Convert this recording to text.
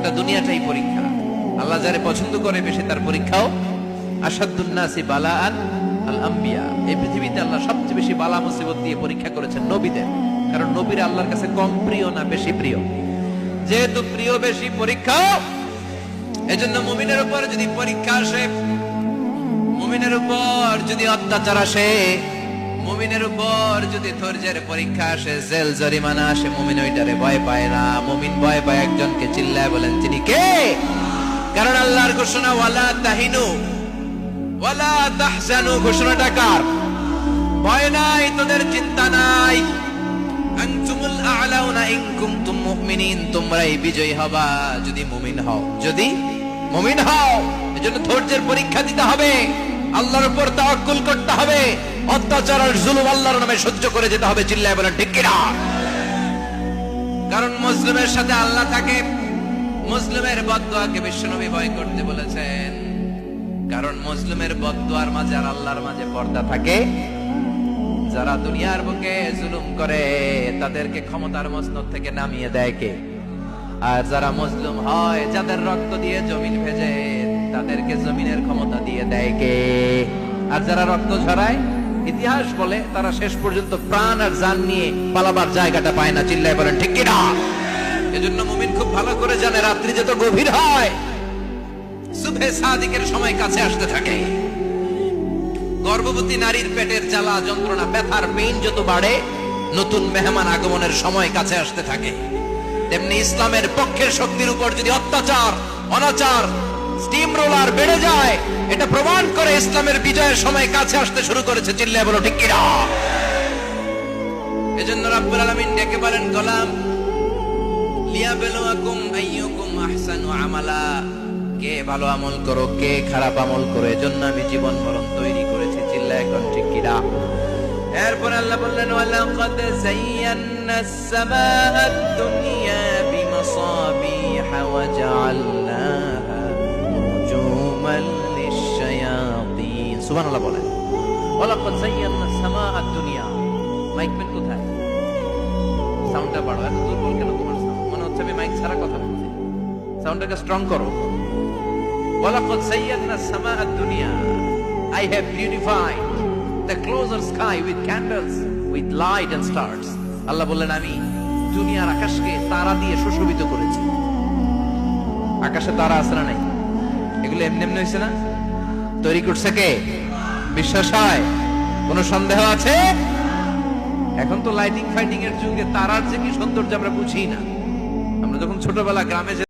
গোটা দুনিয়াটাই পরীক্ষা। আল্লাহ যারে পছন্দ করে বেশি তার পরীক্ষাও। আসাদুন নাসি বালাআন আল আম্বিয়া, এই পৃথিবীতে আল্লাহ সবচেয়ে বেশি বালা মুসিবত দিয়ে পরীক্ষা করেছেন নবীদের। কারণ নবীরা আল্লাহর কাছে কম প্রিয় না বেশি প্রিয়? যেহেতু প্রিয় বেশি, পরীক্ষা। এজন্য মুমিনের উপর যদি পরীক্ষা আসে, মুমিনের উপর যদি অত্যাচার আসে, মুমিনের উপর যদি ধৈর্যের পরীক্ষা আসে, জেল জরিমানা আসে, মুমিন ওইটারে ভয় পায় না। মুমিন ভয় পায় একজনকে, চিল্লায় বলেন তিনি কে? কারণ আল্লাহর ঘোষণা ওয়ালা তাহিনু ওয়ালা তাহজানু, ঘোষণাটা কার? ভয় নাই, তোদের চিন্তা নাই। আনতুমুল আ'লাউনা ইন কুনতুম মুমিনিন, তোমরাই বিজয়ী হবা যদি মুমিন হও, যদি মুমিন হও। এজন্য ধৈর্যের পরীক্ষা দিতে হবে, আল্লাহর উপর তাওয়াক্কুল করতে হবে, অত্যাচার আর জুলুম আল্লাহর নামে সহ্য করে যেতে হবে। চিল্লায় বলেন ঠিক কিনা? কারণ মুসলিমের সাথে আল্লাহ থাকে। মুসলিমের বদদুয়াকে বিশ্বনবী ভয় করতে বলেছেন, কারণ মুসলিমের বদদুয়ার মাঝে আর আল্লাহর মাঝে পর্দা থাকে। যারা দুনিয়ার বুকে জুলুম করে তাদেরকে ক্ষমতার মসনদ থেকে নামিয়ে দেয় কে? আর যারা মুসলিম হয়, যাদের রক্ত দিয়ে জমিন ভেজে, তাদেরকে জমিনের ক্ষমতা দিয়ে দেয় কে? আর যারা রক্ত ঝরায়, ইতিহাস বলে তারা শেষ পর্যন্ত প্রাণ আর জান নিয়ে পালাবার জায়গাটা পায় না। চিল্লায় বলেন ঠিক কিনা? এজন্য মুমিন খুব ভালো করে জানে, রাত্রি যত গভীর হয়, সুবহে সাদিকের সময় কাছে আসতে থাকে। গর্ভবতী নারীর পেটের জ্বালা যন্ত্রণা, ব্যথার পেইন যত বাড়ে, নতুন মেহমান আগমনের সময় কাছে আসতে থাকে। তেমনি ইসলামের পক্ষের শক্তির উপর যদি অত্যাচার, অনাচার, স্টিম রোলার বেড়ে যায়, এটা প্রমাণ করে ইসলামের বিজয়ের সময় কাছে আসতে শুরু করেছে। চিল্লায় বলো ঠিক কিনা? এজন্য রাব্বুল আলামিন ডেকে বলেন, গোলাম লিয়াবলুয়াকুম আইয়ুকুম আহসানু আমালা, কে ভালো আমল করো, কে খারাপ আমল করো, এজন্য আমি জীবন মরণ তৈরি করেছি। চিল্লায় এখন ঠিক কিনা? এরপর আল্লাহ বললেন, ওয়ালাকাদ যায়্যানাস সামাআদ দুনিয়া বিমাসাবিহা ওয়া জাআলনাহা রুজুমান লিশ-শায়াতিন। সুবহানাল্লাহ বলেন। ওয়ালাকাদ যায়্যানাস সামাআদ দুনিয়া। মাইকম্যান কোথায়? সাউন্ডটা বাড়াও। এত দুর্বল কেন তোমার সাউন্ড? মনে হচ্ছে আমি মাইক ছাড়া কথা বলছি। সাউন্ডটাকে স্ট্রং করো। ওয়ালাকাদ যায়্যানাস সামাআদ দুনিয়া, I have beautified the closer sky with candles, with light and stars. আল্লাহ বললেন, আমি দুনিয়ার আকাশকে তারা দিয়ে সুশোভিত করেছি। আকাশে তারা আছে না নাই? এগুলো এমনি এমনি হয়েছে না? তৈরি করছে কে? বিশ্বাস হয়? কোন সন্দেহ আছে? এখন তো লাইটিং ফাইটিং এর যুগে তারার যে কি সৌন্দর্য আমরা বুঝি না। আমরা যখন ছোটবেলা গ্রামে